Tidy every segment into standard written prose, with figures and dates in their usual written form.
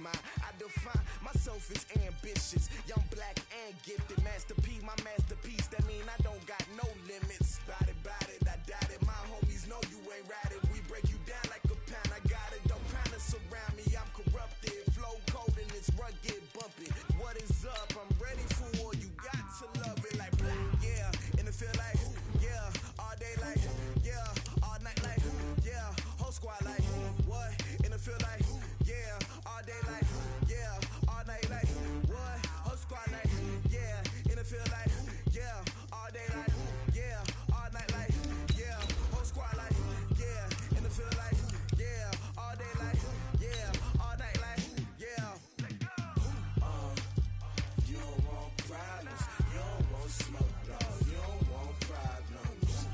mine. I define myself as ambitious, young, black, and gifted. Master P, my masterpiece. That mean I don't got no limits. Bout it, I doubt it. My homies know you ain't ratted. We break you down like a pound. I got it, don't pound us around me. I'm corrupted, flow cold and it's rugged, bumpy. What is up? I'm ready for war. You got to love it like black, yeah. And it feel like, yeah. All day like, yeah. All night like, yeah. Whole squad like, what? And it feel like, yeah. All day like, yeah. All night like, what? Whole squad like, yeah. And it feel like, yeah. All day like, yeah. All night like, yeah. Whole squad like, yeah. And it feel like, yeah. All day like, yeah. All night like, yeah. You don't want problems. You don't want smoke, dog. You don't want problems.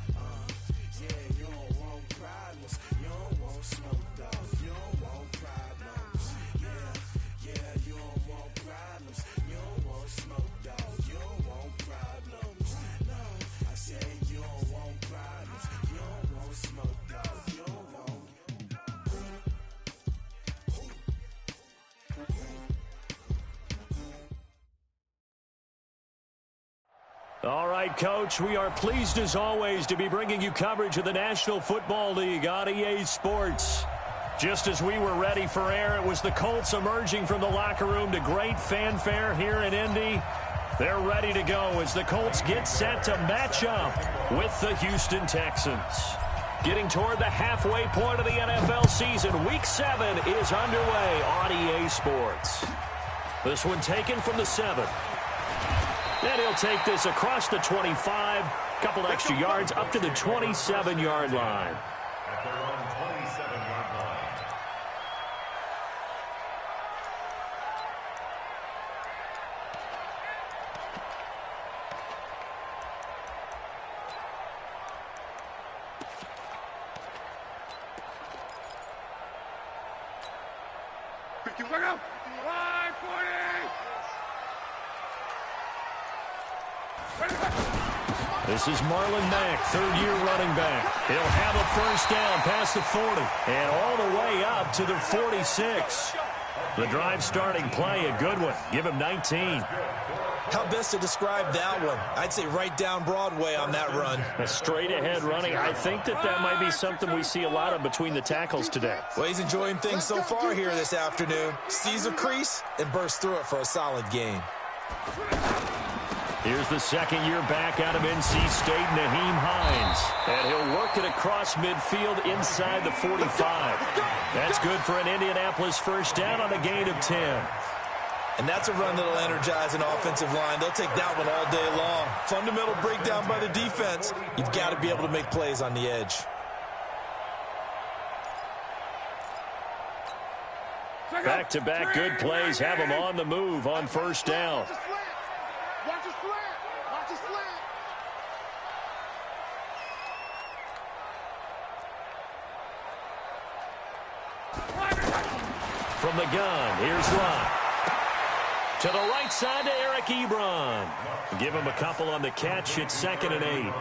Yeah, you don't want problems. You don't want smoke, dog. You don't want problems. Yeah, you don't want problems. You don't want smoke, dog. You don't want problems. No, I said you don't want problems. You don't want smoke, dog. You don't want. All right, Coach, we are pleased as always to be bringing you coverage of the National Football League on EA Sports. Just as we were ready for air, it was the Colts emerging from the locker room to great fanfare here in Indy. They're ready to go as the Colts get set to match up with the Houston Texans. Getting toward the halfway point of the NFL season, Week 7 is underway on EA Sports. This one taken from the 7. And he'll take this across the 25, couple extra yards up to the 27-yard line. At their own 27-yard line. This is Marlon Mack, third-year running back. He'll have a first down past the 40 and all the way up to the 46. The drive starting play, a good one. Give him 19. How best to describe that one? I'd say right down Broadway on that run. A straight-ahead running. I think that might be something we see a lot of between the tackles today. Well, he's enjoying things so far here this afternoon. Sees a crease and bursts through it for a solid gain. Here's the second-year back out of NC State, Naheem Hines. And he'll work it across midfield inside the 45. That's good for an Indianapolis first down on a gain of 10. And that's a run that'll energize an offensive line. They'll take that one all day long. Fundamental breakdown by the defense. You've got to be able to make plays on the edge. Back-to-back good plays have them on the move on first down. From the gun, here's Lott. To the right side to Eric Ebron. Give him a couple on the catch. It's 2nd and 8.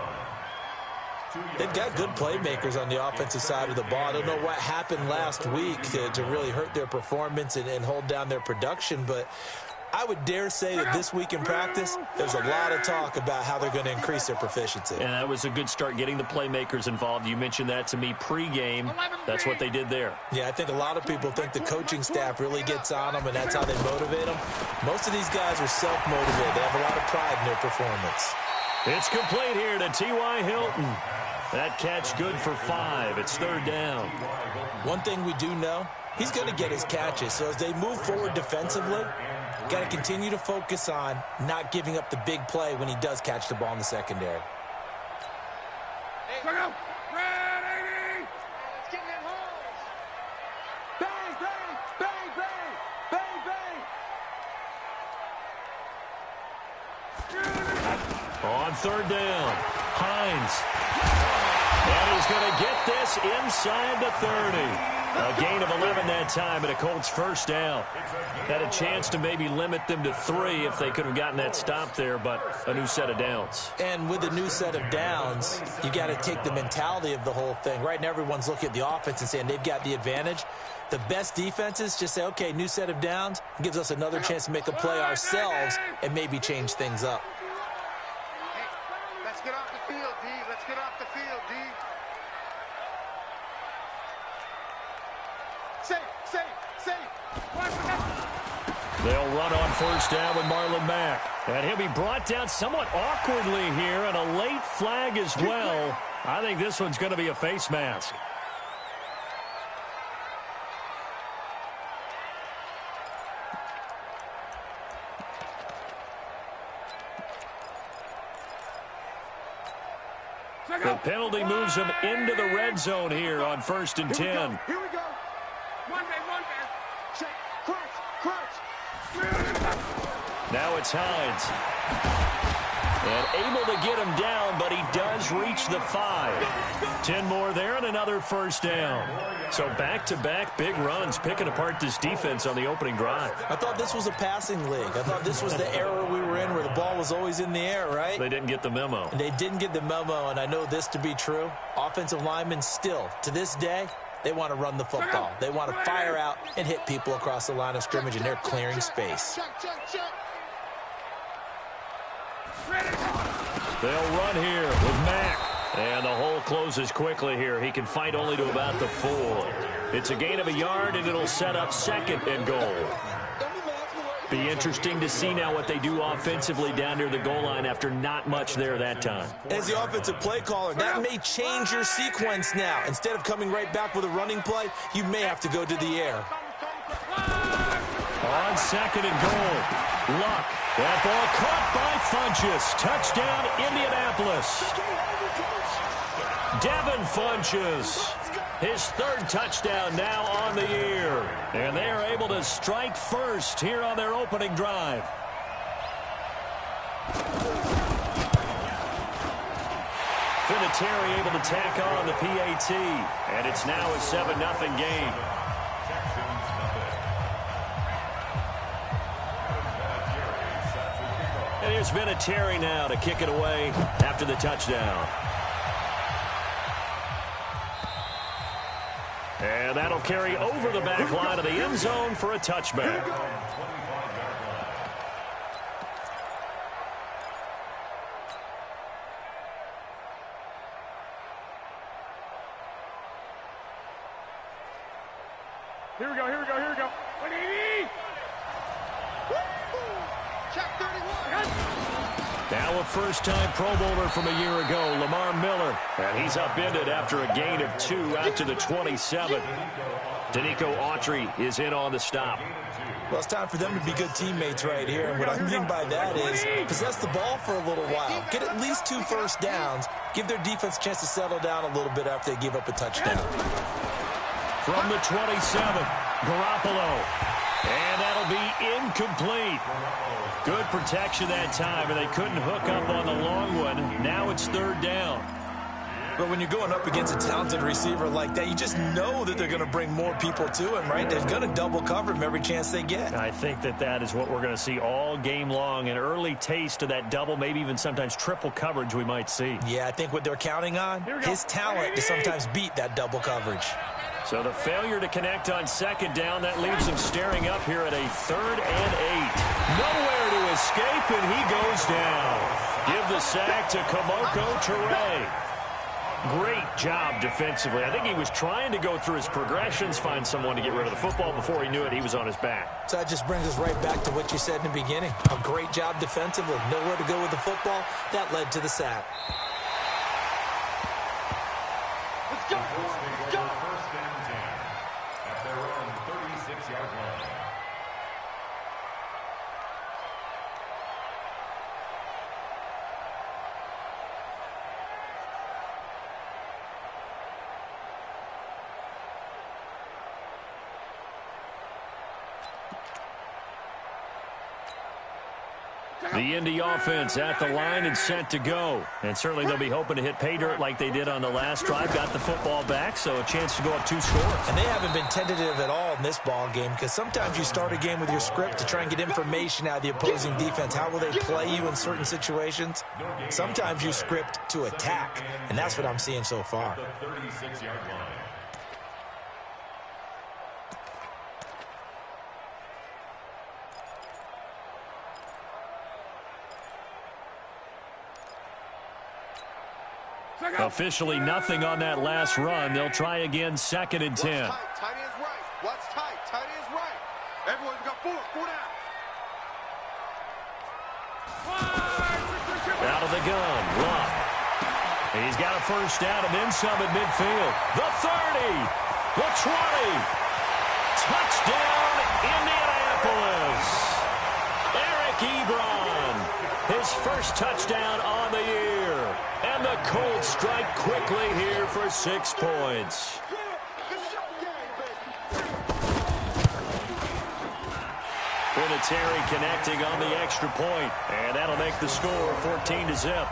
They've got good playmakers on the offensive side of the ball. I don't know what happened last week to really hurt their performance and hold down their production, but I would dare say that this week in practice, there's a lot of talk about how they're going to increase their proficiency. And that was a good start getting the playmakers involved. You mentioned that to me pregame. That's what they did there. Yeah, I think a lot of people think the coaching staff really gets on them, and that's how they motivate them. Most of these guys are self-motivated. They have a lot of pride in their performance. It's complete here to T.Y. Hilton. That catch good for 5. It's 3rd down. One thing we do know, he's going to get his catches. So as they move forward defensively, got to continue to focus on not giving up the big play when he does catch the ball in the secondary. Hey, go! Red 80! Let's get in that hole! Bang, bang, bang, bang, bang, bang! On 3rd down, Hines. And he's going to get this inside the 30. A gain of 11 that time, and a Colts first down. Had a chance to maybe limit them to 3 if they could have gotten that stop there, but a new set of downs. And with a new set of downs, you got to take the mentality of the whole thing. Right now, everyone's looking at the offense and saying they've got the advantage. The best defenses just say, okay, new set of downs, gives us another chance to make a play ourselves and maybe change things up. Hey, let's get off the field, D. Let's get off the field, D. Safe. They'll run on first down with Marlon Mack. And he'll be brought down somewhat awkwardly here, and a late flag as well. I think this one's going to be a face mask. The penalty moves him into the red zone here on 1st and 10. Here we go. One man. Check. Crunch. Now it's Hines. And able to get him down, but he does reach the 5. 10 more there and another first down. So back-to-back big runs, picking apart this defense on the opening drive. I thought this was a passing league. I thought this was the era we were in where the ball was always in the air, right? They didn't get the memo. And they didn't get the memo, and I know this to be true. Offensive linemen still, to this day, they want to run the football. They want to fire out and hit people across the line of scrimmage, and they're clearing space. Check. They'll run here with Mack. And the hole closes quickly here. He can fight only to about the 4. It's a gain of a yard, and it'll set up 2nd and goal. Be interesting to see now what they do offensively down near the goal line after not much there that time. As the offensive play caller, that may change your sequence now. Instead of coming right back with a running play, you may have to go to the air. On 2nd and goal, Luck. That ball caught by Funchess. Touchdown, Indianapolis. Devin Funchess, his 3rd touchdown now on the year. And they are able to strike first here on their opening drive. Vinatieri able to tack on the PAT. And it's now a 7-0 game. And here's Vinatieri now to kick it away after the touchdown. And that'll carry over the back line of the end zone for a touchback. Here we go. 180. Check 31. Now a first-time Pro Bowler from a year ago, Lamar Miller. And he's upended after a gain of 2 out to the 27. Danico Autry is in on the stop. Well, it's time for them to be good teammates right here. And what I mean by that is possess the ball for a little while. Get at least 2 first downs. Give their defense a chance to settle down a little bit after they give up a touchdown. From the 27, Garoppolo. And that'll be incomplete. Good protection that time, and they couldn't hook up on the long one. Now it's 3rd down. But when you're going up against a talented receiver like that, you just know that they're going to bring more people to him, right? They're going to double cover him every chance they get. I think that is what we're going to see all game long. An early taste of that double, maybe even sometimes triple coverage we might see. Yeah, I think what they're counting on, his talent to sometimes beat that double coverage. So the failure to connect on 2nd down, that leaves him staring up here at a 3rd and 8. Nowhere to escape, and he goes down. Give the sack to Kamoko Toure. Great job defensively. I think he was trying to go through his progressions, find someone to get rid of the football. Before he knew it, he was on his back. So that just brings us right back to what you said in the beginning. A great job defensively. Nowhere to go with the football. That led to the sack. Let's go. First and 10 at their own 36-yard line. The Indy offense at the line and set to go. And certainly they'll be hoping to hit pay dirt like they did on the last drive. Got the football back, so a chance to go up 2 scores. And they haven't been tentative at all in this ball game, because sometimes you start a game with your script to try and get information out of the opposing defense. How will they play you in certain situations? Sometimes you script to attack, and that's what I'm seeing so far. The 36-yard line. Officially nothing on that last run. They'll try again, 2nd and 10. Tight end's right. Watch tight. Tight end's right. Everyone's got 4 down. Out of the gun, Luck. He's got a first down and then some at midfield. The 30, the 20. Touchdown, Indianapolis. Eric Ebron, his first touchdown on the year. And the Colts strike quickly here for 6 points. Vinatieri connecting on the extra point, and that'll make the score 14-0.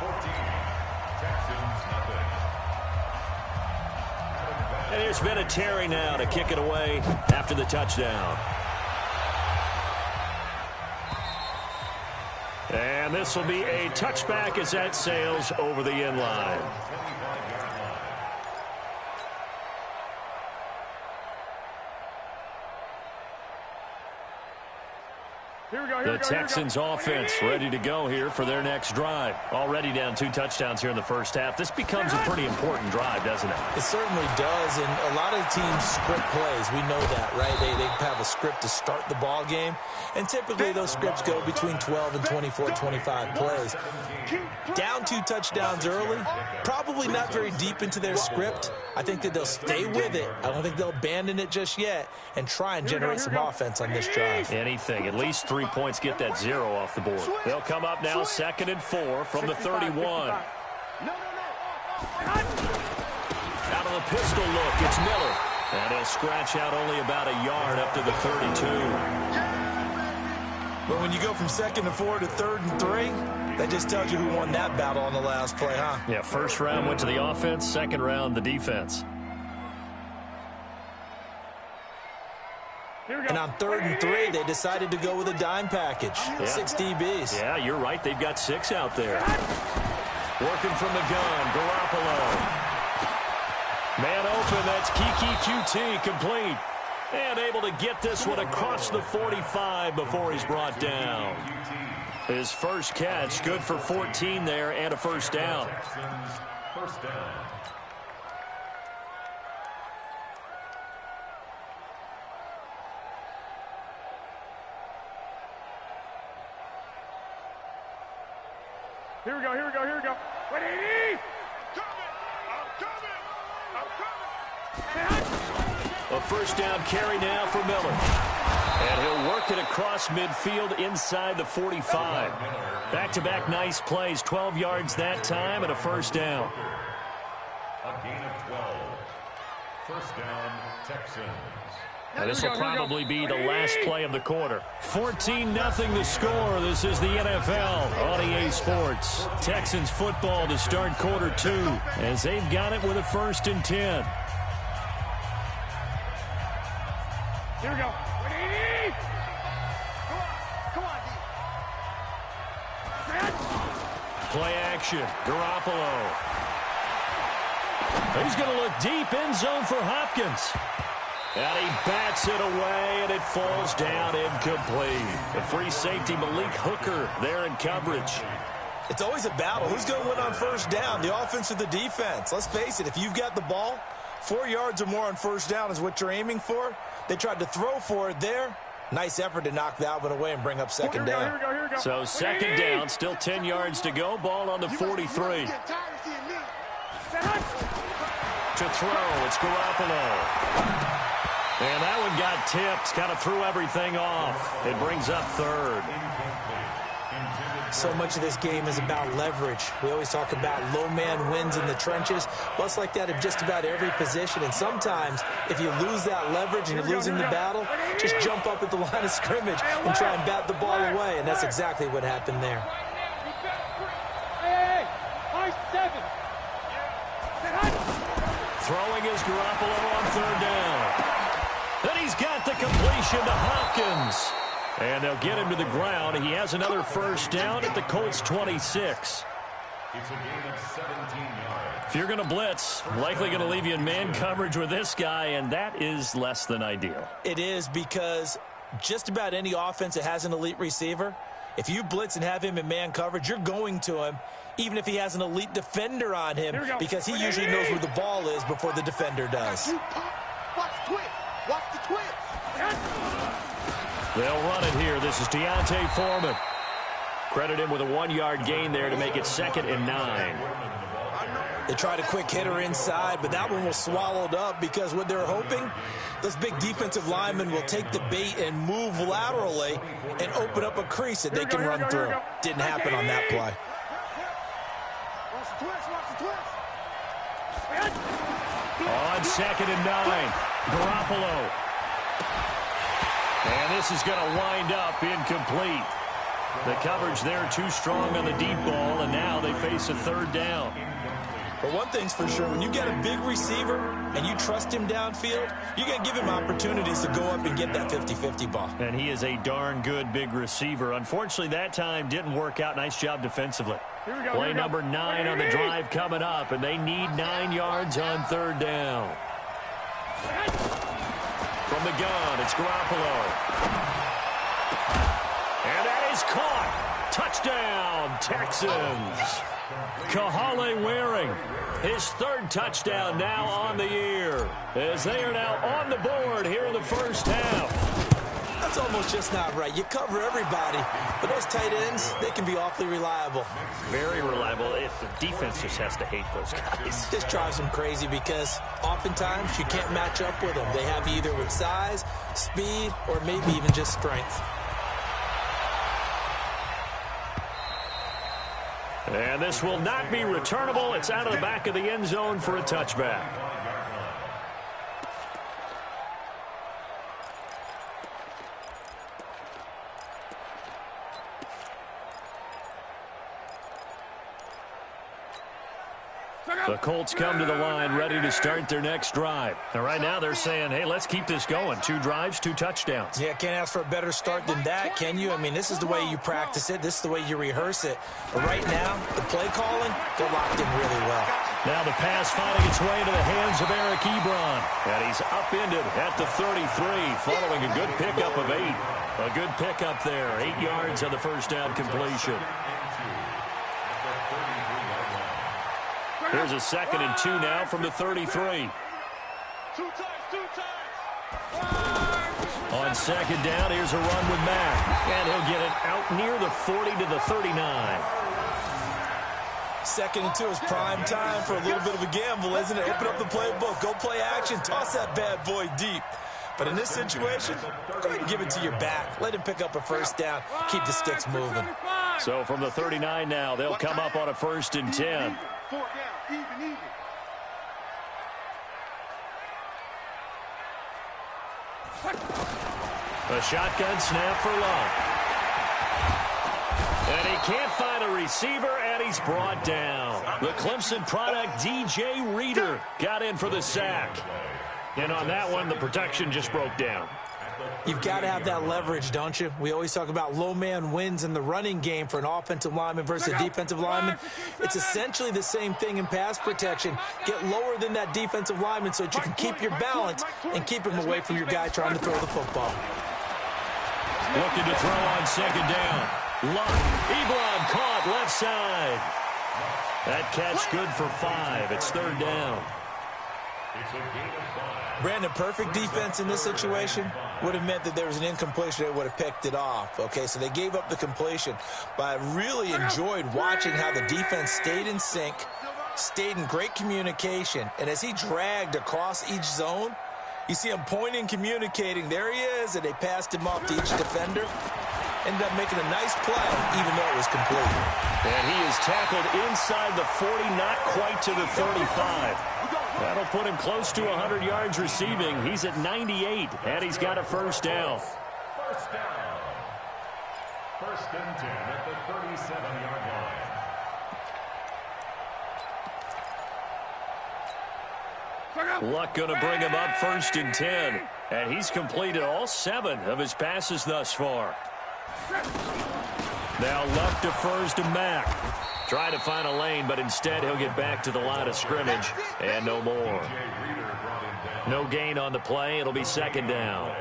And here's Vinatieri now to kick it away after the touchdown. And this will be a touchback as that sails over the end line. The Texans offense ready to go here for their next drive. Already down 2 touchdowns here in the first half. This becomes a pretty important drive, doesn't it? It certainly does, and a lot of teams script plays. We know that, right? They have a script to start the ball game, and typically those scripts go between 12 and 24, 25 plays. Down 2 touchdowns early, probably not very deep into their script. I think that they'll stay with it. I don't think they'll abandon it just yet and try and generate some offense on this drive. Anything, at least 3 points, get that 0 off the board. They'll come up now 2nd and 4 from the 31. Out of the pistol look, it's Miller. And he'll scratch out only about a yard up to the 32. But when you go from 2nd and 4 to 3rd and 3, that just tells you who won that battle on the last play, huh? Yeah, first round went to the offense, second round the defense. And on 3rd and 3, they decided to go with a dime package. Yeah. 6 DBs. Yeah, you're right. They've got 6 out there. Working from the gun, Garoppolo. Man open, that's Kiki QT complete. And able to get this one across the 45 before he's brought down. His first catch, good for 14 there and a first down. First down. Here we go. Wait, I'm coming. A first down carry now for Miller. And he'll work it across midfield inside the 45. Back-to-back nice plays, 12 yards that time and a first down. A gain of 12. First down, Texans. And this will probably be the last play of the quarter. 14-0 the score. This is the NFL on EA Sports. Texans football to start quarter 2 as they've got it with a 1st and 10. Here we go. Play action. Garoppolo. He's going to look deep end zone for Hopkins. And he bats it away, and it falls down incomplete. The free safety, Malik Hooker, there in coverage. It's always a battle. Who's going to win on first down, the offense or the defense? Let's face it, if you've got the ball, 4 yards or more on first down is what you're aiming for. They tried to throw for it there. Nice effort to knock that one away and bring up second down. Here we go. So second down, still 10 yards to go. Ball on the 43. To throw, it's Garoppolo. And that one got tipped, kind of threw everything off. It brings up 3rd. So much of this game is about leverage. We always talk about low man wins in the trenches. Well, it's like that in just about every position. And sometimes, if you lose that leverage and you're losing the battle, just jump up at the line of scrimmage and try and bat the ball away. And that's exactly what happened there. Throwing is Garoppolo on third down. And he's got the completion to Hopkins. And they'll get him to the ground. He has another first down at the Colts 26. It's a gain of 17 yards. If you're going to blitz, likely going to leave you in man coverage with this guy, and that is less than ideal. It is, because just about any offense that has an elite receiver, if you blitz and have him in man coverage, you're going to him, even if he has an elite defender on him, because he usually knows where the ball is before the defender does. Watch the twist. Watch the twist. They'll run it here. This is Deontay Foreman. Credit him with a 1-yard gain there to make it 2nd and 9. They tried a quick hitter inside, but that one was swallowed up because what they're hoping, those big defensive linemen will take the bait and move laterally and open up a crease that they can run through. Didn't happen on that play. Watch the twist. Watch the twist. On 2nd and 9, Garoppolo. And this is going to wind up incomplete. The coverage there too strong on the deep ball, and now they face a 3rd down. But one thing's for sure, when you get a big receiver and you trust him downfield, you're going to give him opportunities to go up and get that 50-50 ball. And he is a darn good big receiver. Unfortunately, that time didn't work out. Nice job defensively. Play number 9 on the drive coming up, and they need 9 yards on 3rd down. From the gun, it's Garoppolo. And that is caught. Touchdown, Texans. Kahale Waring, his 3rd touchdown now on the year, as they are now on the board here in the first half. That's almost just not right. You cover everybody, but those tight ends, they can be awfully reliable. Very reliable. The defense just has to hate those guys. This drives them crazy because oftentimes you can't match up with them. They have you either with size, speed, or maybe even just strength. And this will not be returnable. It's out of the back of the end zone for a touchback. The Colts come to the line ready to start their next drive. And right now they're saying, hey, let's keep this going. 2 drives, 2 touchdowns. Yeah, can't ask for a better start than that, can you? I mean, this is the way you practice it. This is the way you rehearse it. But right now, the play calling, they're locked in really well. Now the pass finding its way into the hands of Eric Ebron. And he's upended at the 33 following a good pickup of 8. A good pickup there. 8 yards on the first down completion. Here's a 2nd and 2 now from the 33. 2 times. On 2nd down, here's a run with Mack. And he'll get it out near the 40 to the 39. 2nd and 2 is prime time for a little bit of a gamble, isn't it? Open up the playbook, go play action, toss that bad boy deep. But in this situation, go ahead and give it to your back. Let him pick up a first down. Keep the sticks moving. So from the 39 now, they'll come up on a 1st and 10. 4 down. Even. A shotgun snap for Love. And he can't find a receiver, and he's brought down. The Clemson product, DJ Reader, got in for the sack. And on that one, the protection just broke down. You've got to have that leverage, don't you? We always talk about low man wins in the running game for an offensive lineman versus a defensive lineman. It's essentially the same thing in pass protection. Get lower than that defensive lineman so that you can keep your balance and keep him away from your guy trying to throw the football. Looking to throw on 2nd down. Luck. Ebron caught left side. That catch good for 5. It's 3rd down. Brandon, perfect defense in this situation would have meant that there was an incompletion. They would have picked it off. Okay, so they gave up the completion. But I really enjoyed watching how the defense stayed in sync, stayed in great communication. And as he dragged across each zone, you see him pointing, communicating. There he is, and they passed him off to each defender. ended up making a nice play, even though it was complete. And he is tackled inside the 40, not quite to the 35. That'll put him close to 100 yards receiving. He's at 98, and he's got a first down. First down. First and 10 at the 37-yard line. Luck going to bring him up first and 10. And he's completed all 7 of his passes thus far. Now left defers to Mack. Try to find a lane, but instead he'll get back to the line of scrimmage. And no more. No gain on the play. It'll be second down.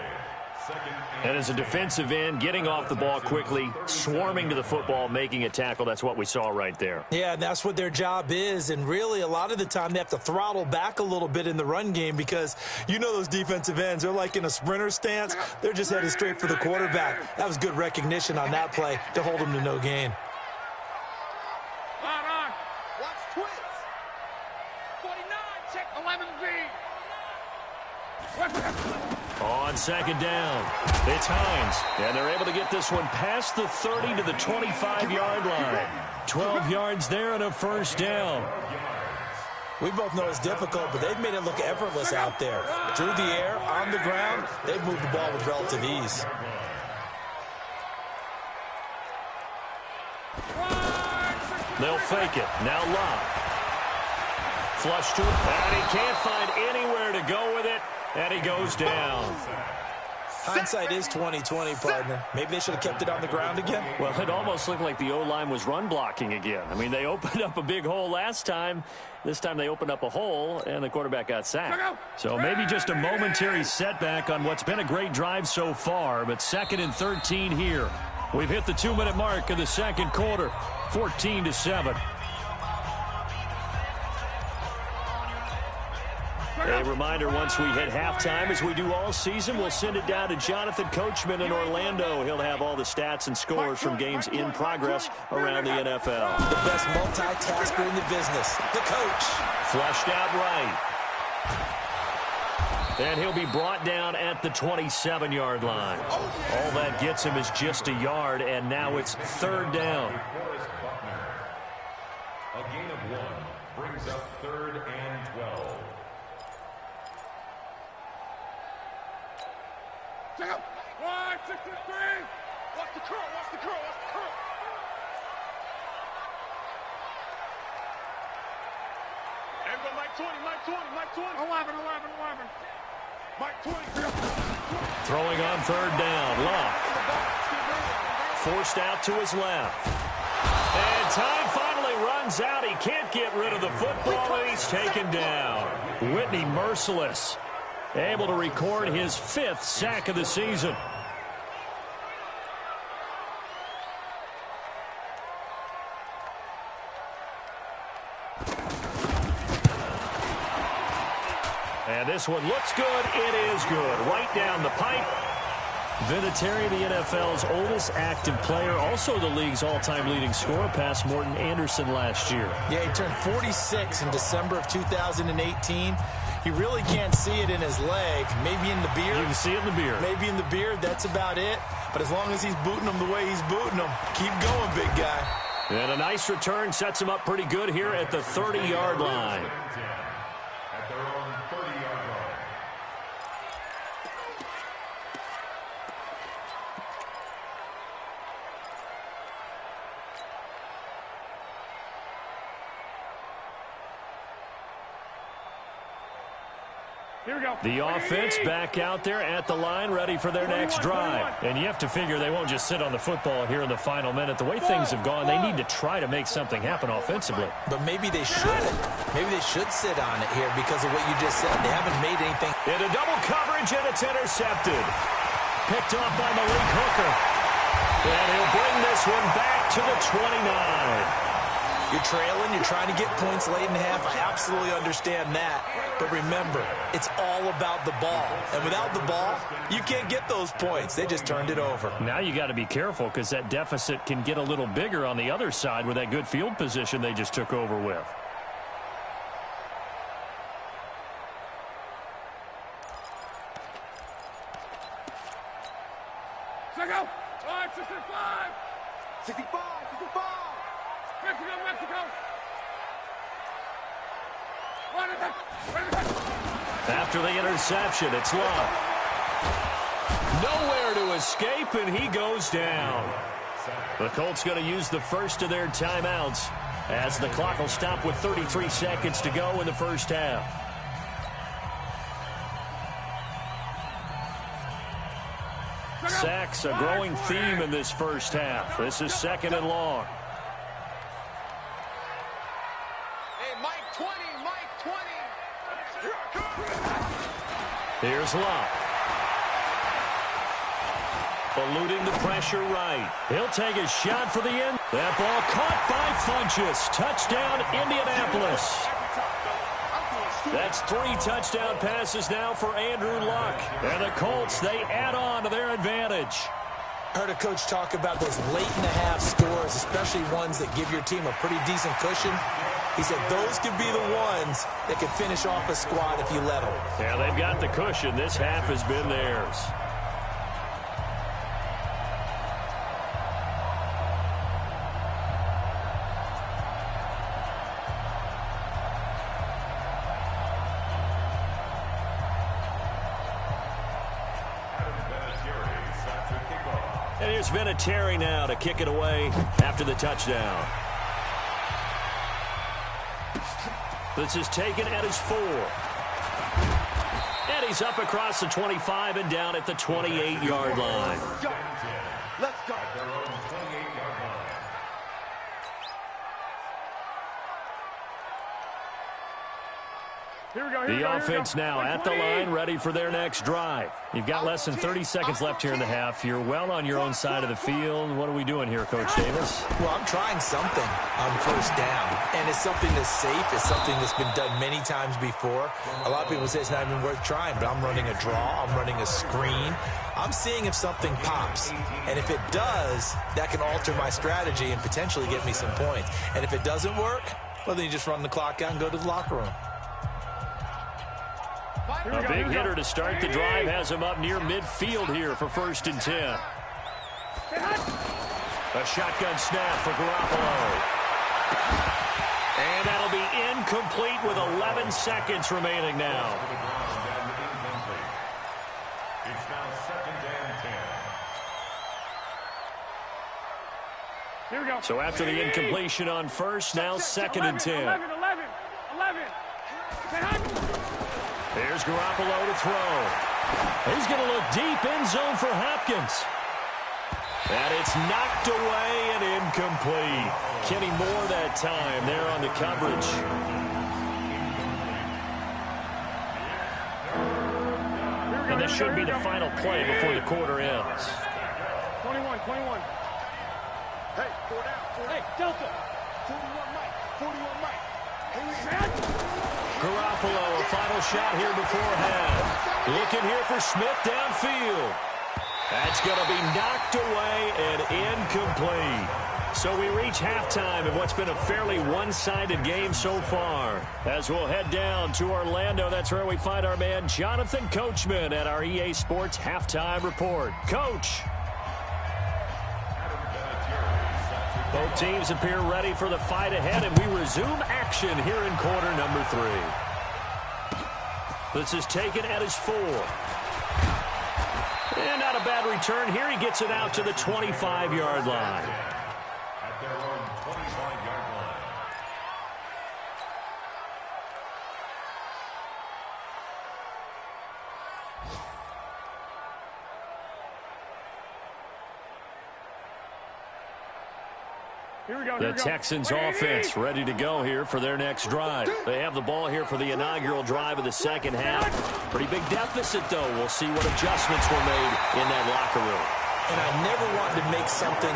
And as a defensive end, getting off the ball quickly, swarming to the football, making a tackle, that's what we saw right there. Yeah, and that's what their job is. And really, a lot of the time, they have to throttle back a little bit in the run game because you know those defensive ends, they're like in a sprinter stance. They're just headed straight for the quarterback. That was good recognition on that play to hold them to no gain. On. Watch twins. 49, check 11B. On second down, it's Hines, and they're able to get this one past the 30 to the 25-yard line. 12 yards there and a first down. We both know it's difficult, but they've made it look effortless out there. Through the air, on the ground, they've moved the ball with relative ease. They'll fake it. Now Locke. Flush to it, and he can't find anywhere to go with it. And he goes down. Hindsight is 20/20, partner. Maybe they should have kept it on the ground again. Well, it almost looked like the O-line was run blocking again. I mean, they opened up a big hole last time. This time they opened up a hole, and the quarterback got sacked. So maybe just a momentary setback on what's been a great drive so far, but 2nd and 13 here. We've hit the 2-minute mark of the second quarter, 14-7. A reminder, once we hit halftime, as we do all season, we'll send it down to Jonathan Coachman in Orlando. He'll have all the stats and scores from games in progress around the NFL. The best multitasker in the business, the coach. Flushed out right. And he'll be brought down at the 27-yard line. All that gets him is just a yard, and now it's third down. A gain of 1 brings up 3rd and 12. Check out. 163. Watch the curl. Watch the curl. Watch the curl. Everybody, Mike 20. Mike 20. Mike 20. 11. Mike 20. Throwing on third down. Locke. Forced out to his left. And time finally runs out. He can't get rid of the football, and he's taken down. Whitney merciless. Able to record his 5th sack of the season. And this one looks good. It is good. Right down the pipe. Vinatieri, the NFL's oldest active player, also the league's all-time leading scorer, past Morton Anderson last year. Yeah, he turned 46 in December of 2018. He really can't see it in his leg. Maybe in the beard. You can see it in the beard. Maybe in the beard. That's about it. But as long as he's booting him the way he's booting him, keep going, big guy. And a nice return sets him up pretty good here at the 30-yard line. At their own 30-yard line. Here we go. The offense back out there at the line, ready for their next drive. And you have to figure they won't just sit on the football here in the final minute. The way things have gone, they need to try to make something happen offensively. But maybe they should. Maybe they should sit on it here because of what you just said. They haven't made anything. Into double coverage, and it's intercepted. Picked off by Malik Hooker. And he'll bring this one back to the 29. You're trailing, you're trying to get points late in half. I absolutely understand that. But remember, it's all about the ball. And without the ball, you can't get those points. They just turned it over. Now you got to be careful because that deficit can get a little bigger on the other side with that good field position they just took over with. Check out. 565. After the interception, it's Love. Nowhere to escape, and he goes down. The Colts going to use the first of their timeouts as the clock will stop with 33 seconds to go in the first half. Sacks, a growing theme in this first half. This is 2nd and long. Hey, Mike 20, Mike 20. Here's Love. Eluding the pressure right. He'll take a shot for the end. That ball caught by Funchess. Touchdown, Indianapolis. That's 3 touchdown passes now for Andrew Luck. And the Colts, they add on to their advantage. I heard a coach talk about those late-in-the-half scores, especially ones that give your team a pretty decent cushion. He said those could be the ones that could finish off a squad if you let them. Yeah, they've got the cushion. This half has been theirs. And here's Vinatieri now to kick it away after the touchdown. This is taken at his 4. And he's up across the 25 and down at the 28-yard line. Let's go. The offense now at the line, ready for their next drive. You've got less than 30 seconds left here in the half. You're well on your own side of the field. What are we doing here, Coach Davis? Well, I'm trying something on first down, and it's something that's safe. It's something that's been done many times before. A lot of people say it's not even worth trying, but I'm running a draw. I'm running a screen. I'm seeing if something pops, and if it does, that can alter my strategy and potentially get me some points. And if it doesn't work, well, then you just run the clock out and go to the locker room. A big hitter to start the drive has him up near midfield here for 1st and 10. A shotgun snap for Garoppolo. And that'll be incomplete with 11 seconds remaining now. It's now 2nd and 10. So after the incompletion on first, now 2nd and 10. 11. Here's Garoppolo to throw. He's going to look deep end zone for Hopkins. And it's knocked away and incomplete. Kenny Moore that time there on the coverage. And this should be the final play before the quarter ends. 21. Hey, 4 down. Hey, Delta. 41 Mike. Garoppolo, a final shot here before half. Looking here for Smith downfield. That's going to be knocked away and incomplete. So we reach halftime in what's been a fairly one-sided game so far. As we'll head down to Orlando, that's where we find our man Jonathan Coachman at our EA Sports Halftime Report. Coach. Both teams appear ready for the fight ahead, and we resume action here in quarter number 3. This is taken at his 4. And not a bad return here. He gets it out to the 25-yard line. At their own 25-yard line. The Texans offense ready to go here for their next drive. They have the ball here for the inaugural drive of the second half. Pretty big deficit, though. We'll see what adjustments were made in that locker room. And I never want to make something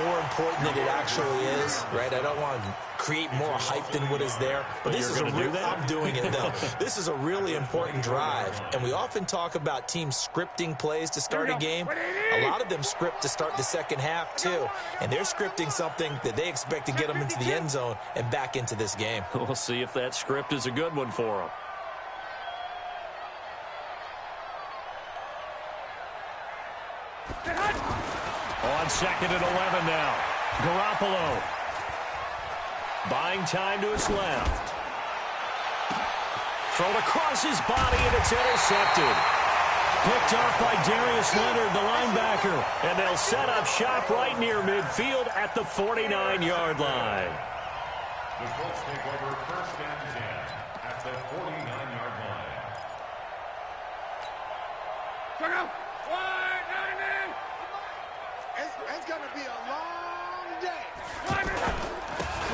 more important than it actually is, right? I don't want to create more hype than what is there. But this is a real, I'm doing it, though. This is a really important drive. And we often talk about teams scripting plays to start a game. A lot of them script to start the second half, too. And they're scripting something that they expect to get them into the end zone and back into this game. We'll see if that script is a good one for them. On 2nd and 11 now. Garoppolo. Buying time to his left. Thrown across his body, and it's intercepted. Picked up by Darius Leonard, the linebacker. And they'll set up shop right near midfield at the 49-yard line. The Colts take over 1st and 10 at the 49-yard line. Check out. It's going to be a long day.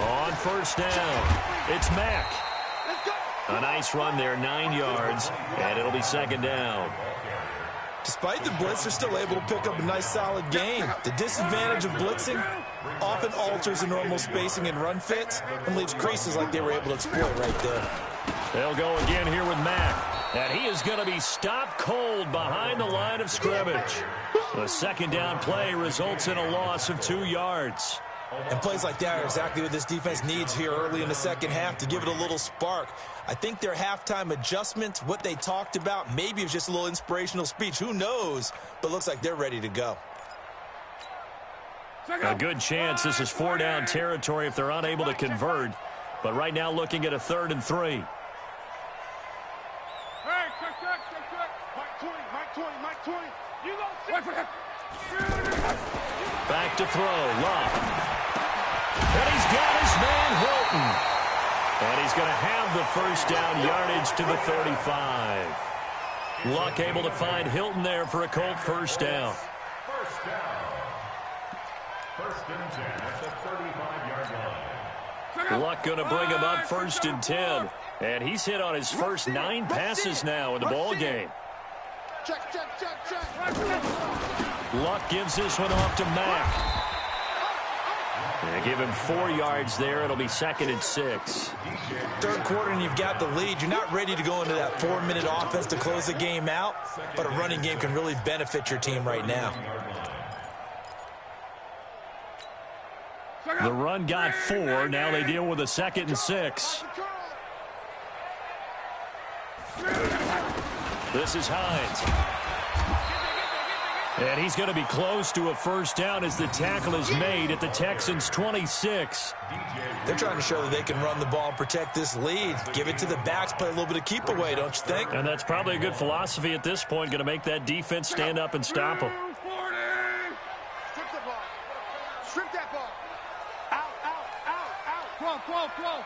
On 1st down, it's Mack. Let's go. A nice run there, 9 yards, and it'll be 2nd down. Despite the blitz, they're still able to pick up a nice, solid gain. The disadvantage of blitzing often alters the normal spacing and run fits and leaves creases like they were able to exploit right there. They'll go again here with Mack, and he is going to be stopped cold behind the line of scrimmage. The 2nd down play results in a loss of 2 yards. And plays like that are exactly what this defense needs here early in the 2nd half to give it a little spark. I think their halftime adjustments, what they talked about, maybe it was just a little inspirational speech. Who knows? But looks like they're ready to go. A good chance this is 4-down territory if they're unable to convert. But right now looking at a 3rd and 3. Hey, check. Mike 20. You go. Wait for him. Back to throw, Luck. And he's got his man Hilton. And he's going to have the 1st down yardage to the 35. Luck able to find Hilton there for a Colt 1st down. 1st down. 1st and 10 at the 35-yard line. Luck going to bring him up 1st and 10. And he's hit on his first 9 passes now in the ball game. Check. Luck gives this one off to Mack. They give him 4 yards there. It'll be 2nd and 6. 3rd quarter and you've got the lead. You're not ready to go into that 4-minute offense to close the game out, but a running game can really benefit your team right now. The run got 4. Now they deal with a 2nd and 6. This is Hines. And he's going to be close to a 1st down as the tackle is made at the Texans' 26. They're trying to show that they can run the ball, protect this lead, give it to the backs, play a little bit of keep away, don't you think? And that's probably a good philosophy at this point, going to make that defense stand up and stop them. Strip the ball. Strip that ball. Out. Close.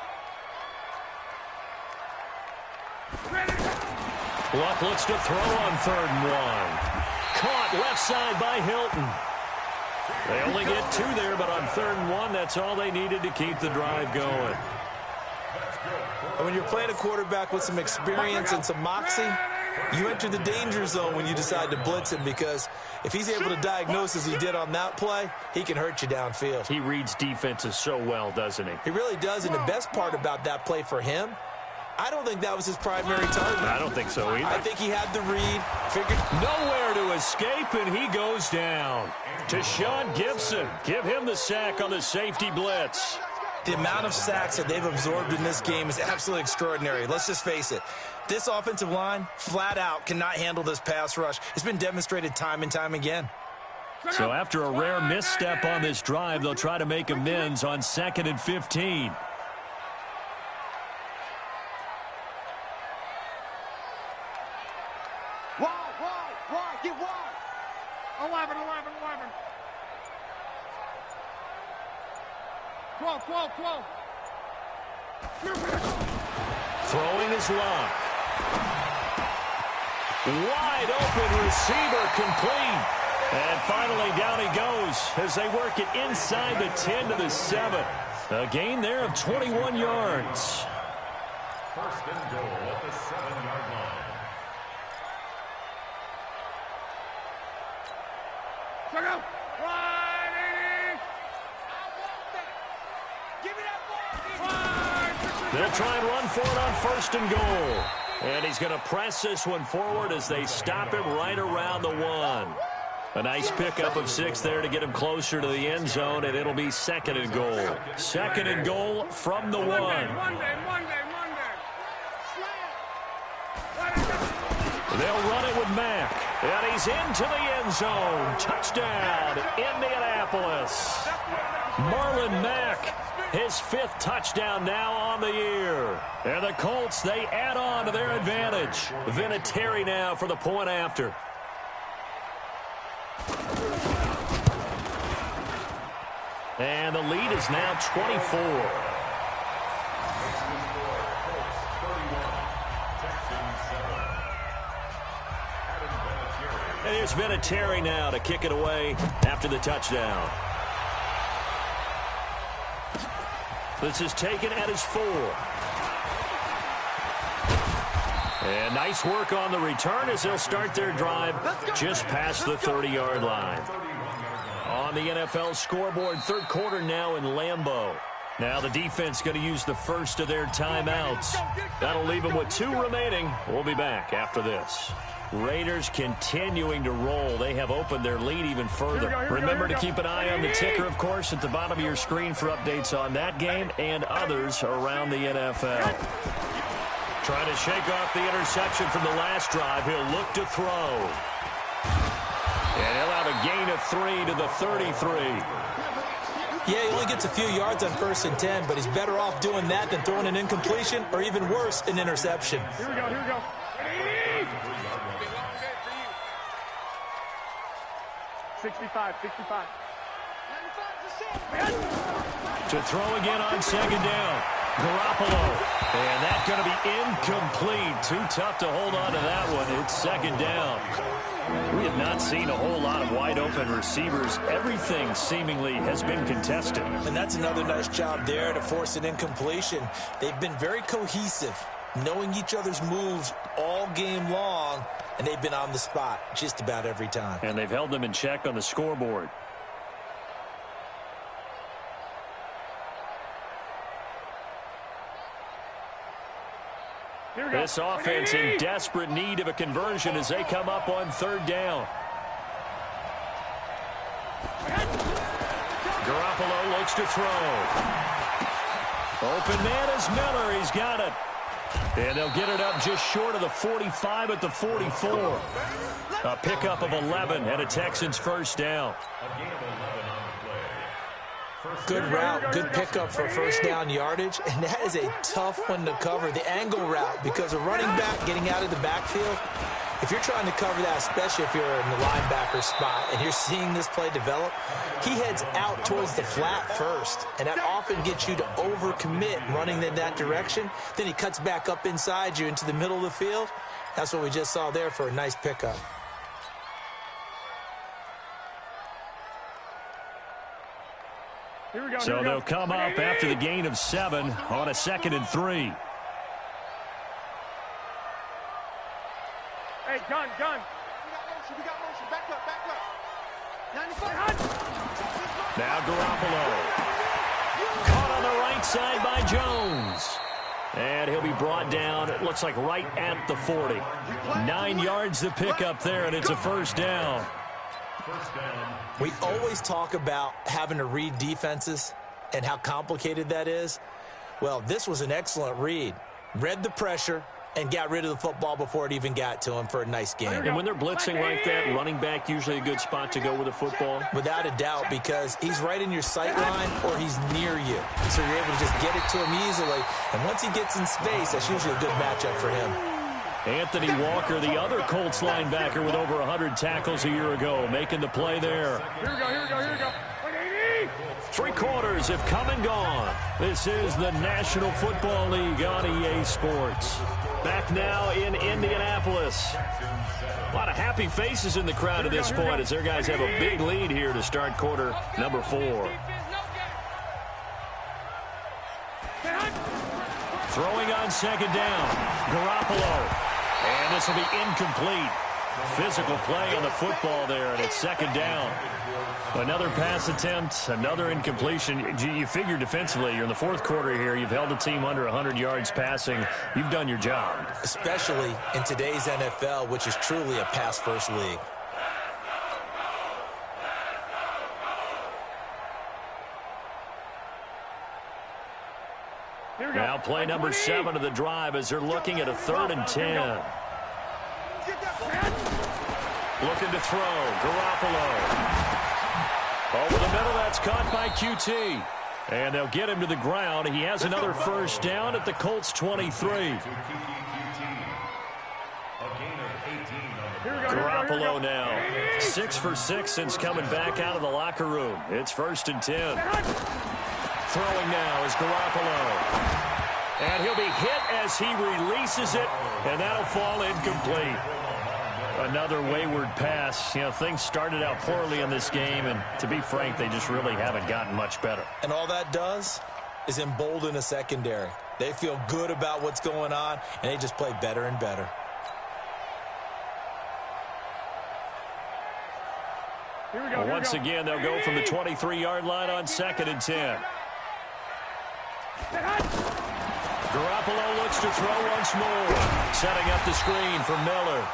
Luck looks to throw on 3rd and 1. Caught left side by Hilton. They only get 2 there, but on 3rd and 1, that's all they needed to keep the drive going. And when you're playing a quarterback with some experience and some moxie, you enter the danger zone when you decide to blitz him, because if he's able to diagnose as he did on that play, he can hurt you downfield. He reads defenses so well, doesn't he? He really does, and the best part about that play for him, I don't think that was his primary target. I don't think so either. I think he had the read, figured nowhere to escape, and he goes down. To Sean Gibson. Give him the sack on the safety blitz. the amount of sacks that they've absorbed in this game is absolutely extraordinary. Let's just face it. This offensive line, flat out, cannot handle this pass rush. It's been demonstrated time and time again. So after a rare misstep on this drive, they'll try to make amends on 2nd and 15. Wide, get wide. 11. 12. Throwing his lock. Wide open receiver complete. And finally down he goes as they work it inside the 10 to the 7. A gain there of 21 yards. First and goal at the 7-yard line. Check out. Give me that ball. They'll try and run for it on 1st and goal. And he's going to press this one forward as they stop him right around the 1. A nice pickup of 6 there to get him closer to the end zone, and it'll be 2nd and goal. 2nd and goal from the 1. Monday. They'll run it with Mack. And he's into the end zone. Touchdown, Indianapolis. Marlon Mack His 5th touchdown now on the year. And the Colts, they add on to their advantage. Vinatieri now for the point after. And the lead is now 24. And here's Vinatieri now to kick it away after the touchdown. This is taken at his 4. And nice work on the return as they'll start their drive just past the 30-yard line. On the NFL scoreboard, 3rd quarter now in Lambeau. Now the defense going to use the first of their timeouts. That'll leave them with 2 remaining. We'll be back after this. Raiders continuing to roll. They have opened their lead even further. Remember to keep an eye on the ticker, of course, at the bottom of your screen for updates on that game and others around the NFL. Trying to shake off the interception from the last drive. He'll look to throw. And he'll have a gain of 3 to the 33. Yeah, he only gets a few yards on 1st and 10, but he's better off doing that than throwing an incompletion or even worse, an interception. Here we go. 65. To throw again on 2nd down. Garoppolo. And that's going to be incomplete. Too tough to hold on to that one. It's 2nd down. We have not seen a whole lot of wide-open receivers. Everything seemingly has been contested. And that's another nice job there to force an incompletion. They've been very cohesive, knowing each other's moves all game long, and they've been on the spot just about every time. And they've held them in check on the scoreboard. This offense in desperate need of a conversion as they come up on 3rd down. Garoppolo looks to throw. Open man is Miller. He's got it. And they'll get it up just short of the 45 at the 44. A pickup of 11 and a Texans 1st down. Good route, good pickup for 1st down yardage, and that is a tough one to cover, the angle route, because a running back getting out of the backfield, if you're trying to cover that, especially if you're in the linebacker spot and you're seeing this play develop, he heads out towards the flat first, and that often gets you to overcommit running in that direction. Then he cuts back up inside you into the middle of the field. That's what we just saw there for a nice pickup. So they'll come up after the gain of 7 on a 2nd and 3. Hey, gun. We got motion. Back up. 95. Now Garoppolo. Caught on the right side by Jones. And he'll be brought down, it looks like right at the 40. 9 yards to pick up there, and it's a 1st down. We always talk about having to read defenses and how complicated that is. Well, this was an excellent read. Read the pressure and got rid of the football before it even got to him for a nice game. And when they're blitzing like that, running back usually a good spot to go with the football? Without a doubt, because he's right in your sight line or he's near you. So you're able to just get it to him easily. And once he gets in space, that's usually a good matchup for him. Anthony Walker, the other Colts linebacker with over 100 tackles a year ago, making the play there. Here we go. 3 quarters have come and gone. This is the National Football League on EA Sports. Back now in Indianapolis. A lot of happy faces in the crowd at this point as their guys have a big lead here to start quarter number 4. Throwing on 2nd down. Garoppolo. And this will be incomplete. Physical play on the football there, and it's 2nd down. Another pass attempt, another incompletion. You figure defensively, you're in the 4th quarter here. You've held the team under 100 yards passing. You've done your job. Especially in today's NFL, which is truly a pass-first league. Now play number 7 of the drive as they're looking at a 3rd and 10. Looking to throw. Garoppolo. Over the middle, that's caught by QT. And they'll get him to the ground. He has another first down at the Colts 23. Garoppolo now 6 for 6 since coming back out of the locker room. It's 1st and 10. Throwing now is Garoppolo. And he'll be hit as he releases it, and that'll fall incomplete. Another wayward pass. You know, things started out poorly in this game, and to be frank, they just really haven't gotten much better. And all that does is embolden a secondary. They feel good about what's going on, and they just play better and better. Once again, they'll go from the 23-yard line on 2nd and 10. Garoppolo looks to throw once more. Setting up the screen for Miller.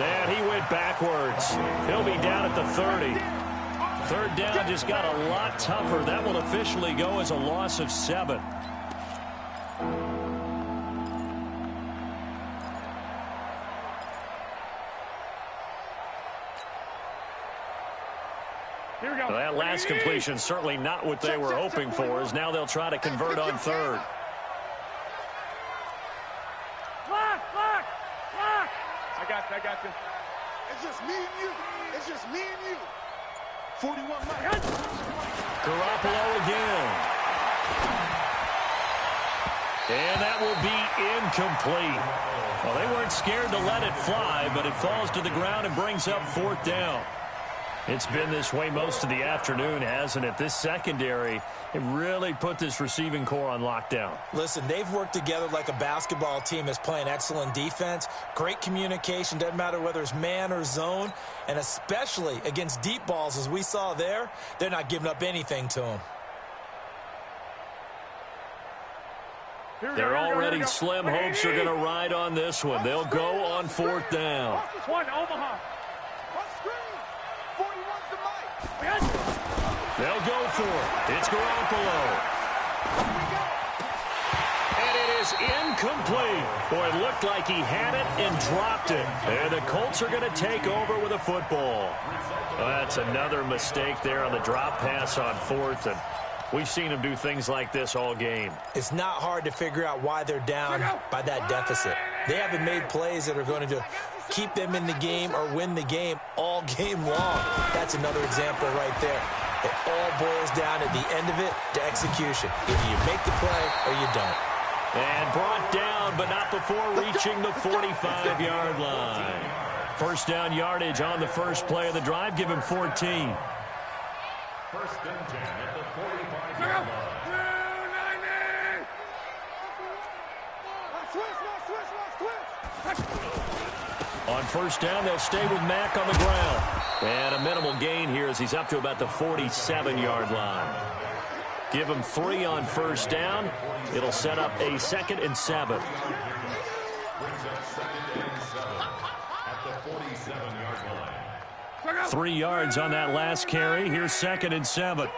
And he went backwards. He'll be down at the 30. 3rd down just got a lot tougher. That will officially go as a loss of 7. Well, that last completion certainly not what they were hoping for, as now they'll try to convert on 3rd. I got you. It's just me and you. It's just me and you. 41 Mike. Garoppolo again. And that will be incomplete. Well, they weren't scared to let it fly, but it falls to the ground and brings up 4th down. It's been this way most of the afternoon, hasn't it? This secondary, it really put this receiving core on lockdown. Listen, they've worked together like a basketball team that's playing excellent defense. Great communication, doesn't matter whether it's man or zone. And especially against deep balls, as we saw there, they're not giving up anything to them. They're already slim hopes are going to ride on this one. They'll go on 4th down. They'll go for it. It's Garoppolo. And it is incomplete. Boy, it looked like he had it and dropped it. And the Colts are going to take over with a football. Well, that's another mistake there on the drop pass on 4th. And we've seen him do things like this all game. It's not hard to figure out why they're down by that deficit. They haven't made plays that are going to keep them in the game or win the game all game long. That's another example right there. It all boils down at the end of it to execution. Either you make the play or you don't. And brought down, but not before reaching the 45-yard line. 1st down yardage on the first play of the drive. Give him 14. 1st and 10 at the 45-yard line. On 1st down, they'll stay with Mack on the ground. And a minimal gain here as he's up to about the 47-yard line. Give him 3 on 1st down. It'll set up a 2nd and 7. 3 yards on that last carry. Here's 2nd and 7.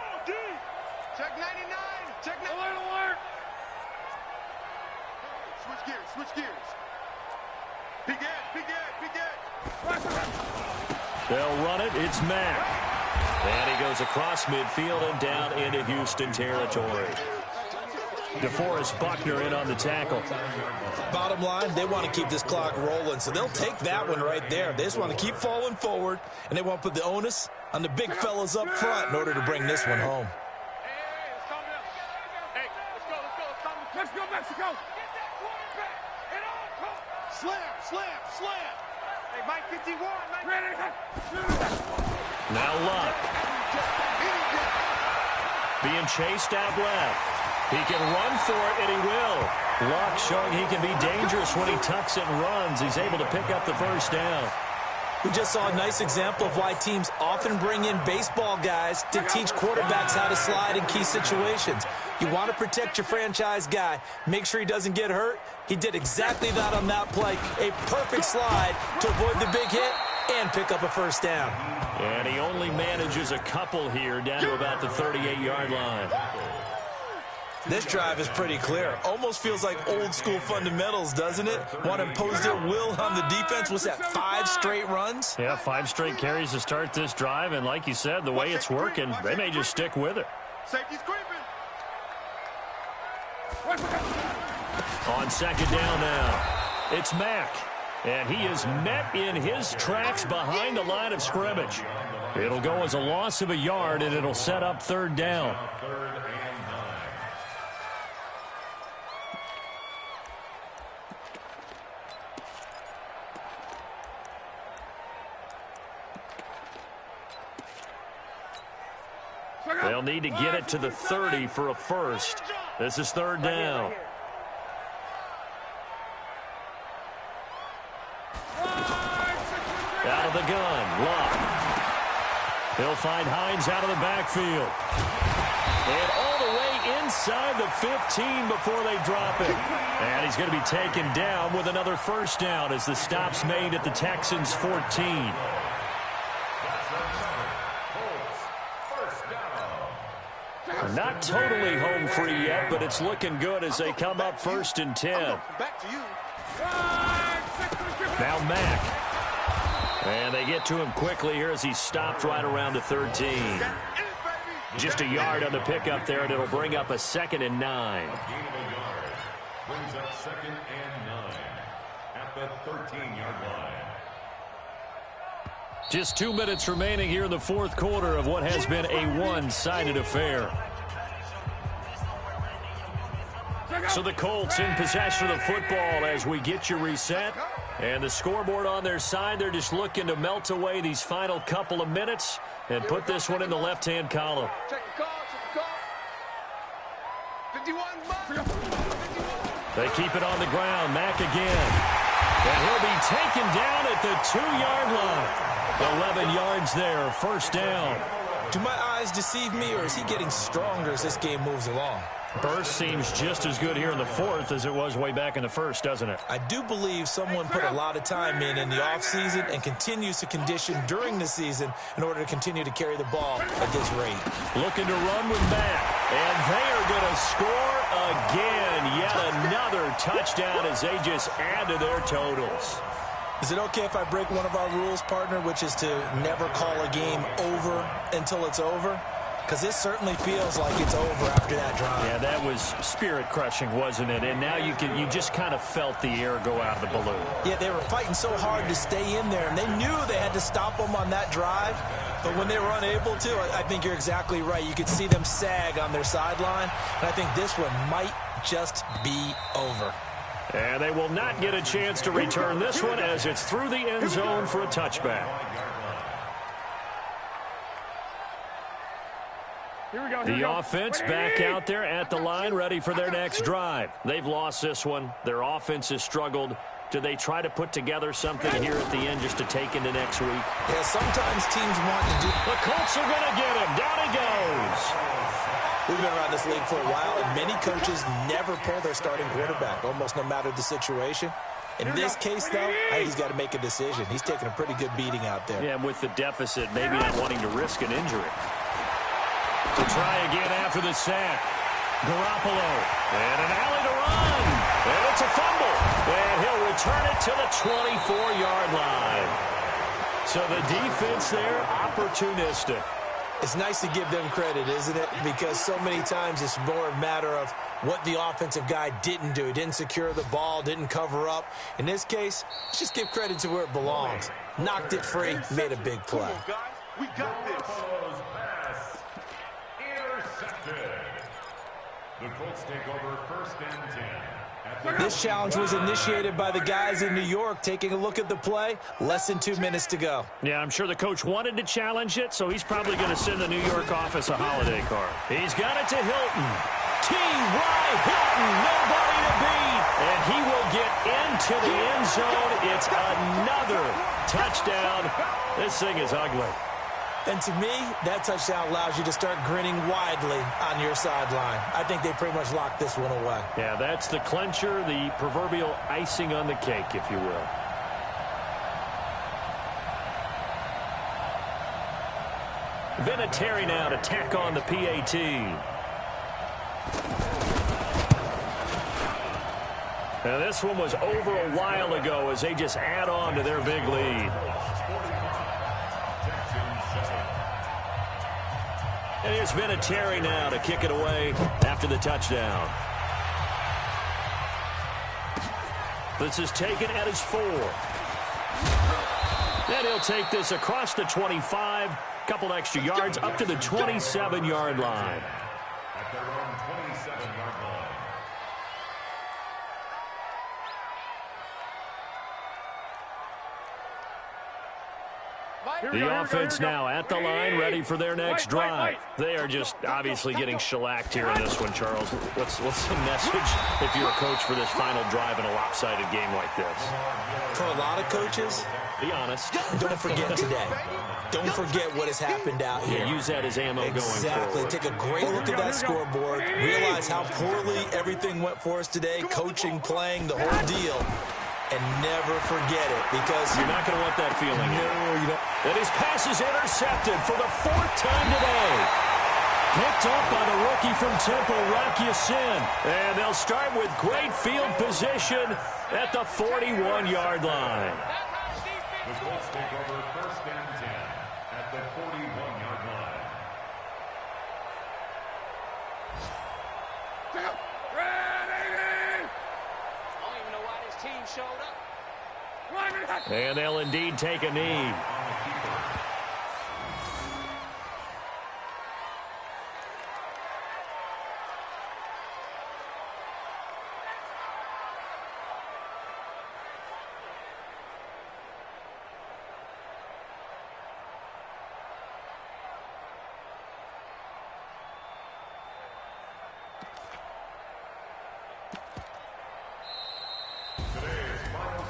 Check 99. Check 99. Alert. Switch gears. Peek it. They'll run it. It's Mack. And he goes across midfield and down into Houston territory. DeForest Buckner in on the tackle. Bottom line, they want to keep this clock rolling, so they'll take that one right there. They just want to keep falling forward, and they want to put the onus on the big fellas up front in order to bring this one home. Let's go, Mexico. Get that quarterback. Slam. Hey, Mike 51. Now Luck. Being chased out left. He can run for it, and he will. Luck showing he can be dangerous when he tucks it and runs. He's able to pick up the 1st down. We just saw a nice example of why teams often bring in baseball guys to teach quarterbacks how to slide in key situations. You want to protect your franchise guy. Make sure he doesn't get hurt. He did exactly that on that play. A perfect slide to avoid the big hit and pick up a 1st down. And he only manages a couple here down to about the 38-yard line. This drive is pretty clear. Almost feels like old school fundamentals, doesn't it? Want to impose their will on the defense. What's that, 5 straight runs? Yeah, 5 straight carries to start this drive. And like you said, the way it's working, they may just stick with it. Safety's creeping. On second down now, it's Mack. And he is met in his tracks behind the line of scrimmage. It'll go as a loss of a yard, and it'll set up third down. They'll need to get it to the 30 for a first. This is third down. Out of the gun, Locke. He'll find Hines out of the backfield. And all the way inside the 15 before they drop it. And he's going to be taken down with another first down as the stop's made at the Texans' 14. Not totally home free yet, but it's looking good as they come up first and 10. Now Mack. And they get to him quickly here as he stopped right around the 13. Just a yard on the pickup there, and it'll bring up a 2nd and 9. Brings up 2nd and 9 at the 13-yard line. Just 2 minutes remaining here in the fourth quarter of what has been a one-sided affair. So the Colts in possession of the football as we get you reset. And the scoreboard on their side, they're just looking to melt away these final couple of minutes and put this one in the left-hand column. Check the call, check the call. 51. They keep it on the ground. Mack again. And he'll be taken down at the 2-yard line. 11 yards there, first down. Do my eyes deceive me, or is he getting stronger as this game moves along? Burst seems just as good here in the fourth as it was way back in the first, doesn't it? I do believe someone put a lot of time in the offseason and continues to condition during the season in order to continue to carry the ball at this rate. Looking to run with Mack. And they are going to score again. Yet another touchdown as they just add to their totals. Is it okay if I break one of our rules, partner, which is to never call a game over until it's over? Because this certainly feels like it's over after that drive. Yeah, that was spirit-crushing, wasn't it? And now you just kind of felt the air go out of the balloon. Yeah, they were fighting so hard to stay in there, and they knew they had to stop them on that drive. But when they were unable to, I think you're exactly right. You could see them sag on their sideline, and I think this one might just be over. And they will not get a chance to return this one as it's through the end zone for a touchback. The offense back out there at the line, ready for their next drive. They've lost this one. Their offense has struggled. Do they try to put together something here at the end just to take into next week? Yeah, sometimes teams want to do... The Colts are going to get him. Down he goes. We've been around this league for a while, and many coaches never pull their starting quarterback, almost no matter the situation. In this case, though, I think he's got to make a decision. He's taking a pretty good beating out there. Yeah, with the deficit, maybe not wanting to risk an injury. To try again after the sack. Garoppolo. And an alley to run. And it's a fumble. And he'll return it to the 24-yard line. So the defense there, opportunistic. It's nice to give them credit, isn't it? Because so many times it's more a matter of what the offensive guy didn't do. He didn't secure the ball, didn't cover up. In this case, let's just give credit to where it belongs. Knocked it free, made a big play. Come on, guys. We got this. The Colts take over first and 10. This challenge was initiated by the guys in New York. Taking a look at the play, less than 2 minutes to go. Yeah, I'm sure the coach wanted to challenge it, so he's probably going to send the New York office a holiday card. He's got it to Hilton. T.Y. Hilton, nobody to beat. And he will get into the end zone. It's another touchdown. This thing is ugly. And to me, that touchdown allows you to start grinning widely on your sideline. I think they pretty much locked this one away. Yeah, that's the clincher, the proverbial icing on the cake, if you will. Vinatieri now to tack on the PAT. Now this one was over a while ago as they just add on to their big lead. And here's Vinatieri now to kick it away after the touchdown. This is taken at his 4. And he'll take this across the 25, couple extra yards up to the 27-yard line. At their own 27-yard line. The offense now at the line, ready for their next drive. They are just obviously getting shellacked here in this one, Charles. What's the message if you're a coach for this final drive in a lopsided game like this? For a lot of coaches, be honest. Don't forget today. Don't forget what has happened out here. Yeah, use that as ammo going forward. Exactly. Take a great look at that scoreboard. Realize how poorly everything went for us today. Coaching, playing, the whole deal. And never forget it, because you're not going to want that feeling. No, you don't. And his pass is intercepted for the 4th time today. Picked up by the rookie from Temple, Rocky Sin. And they'll start with great field position at the 41-yard line. The Colts take over 1st and 10 at the 41-yard line. Showed up. And they'll indeed take a knee.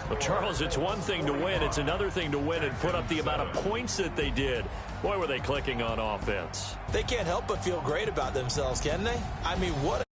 Well, Charles, it's one thing to win. It's another thing to win and put up the amount of points that they did. Boy, were they clicking on offense. They can't help but feel great about themselves, can they? I mean, what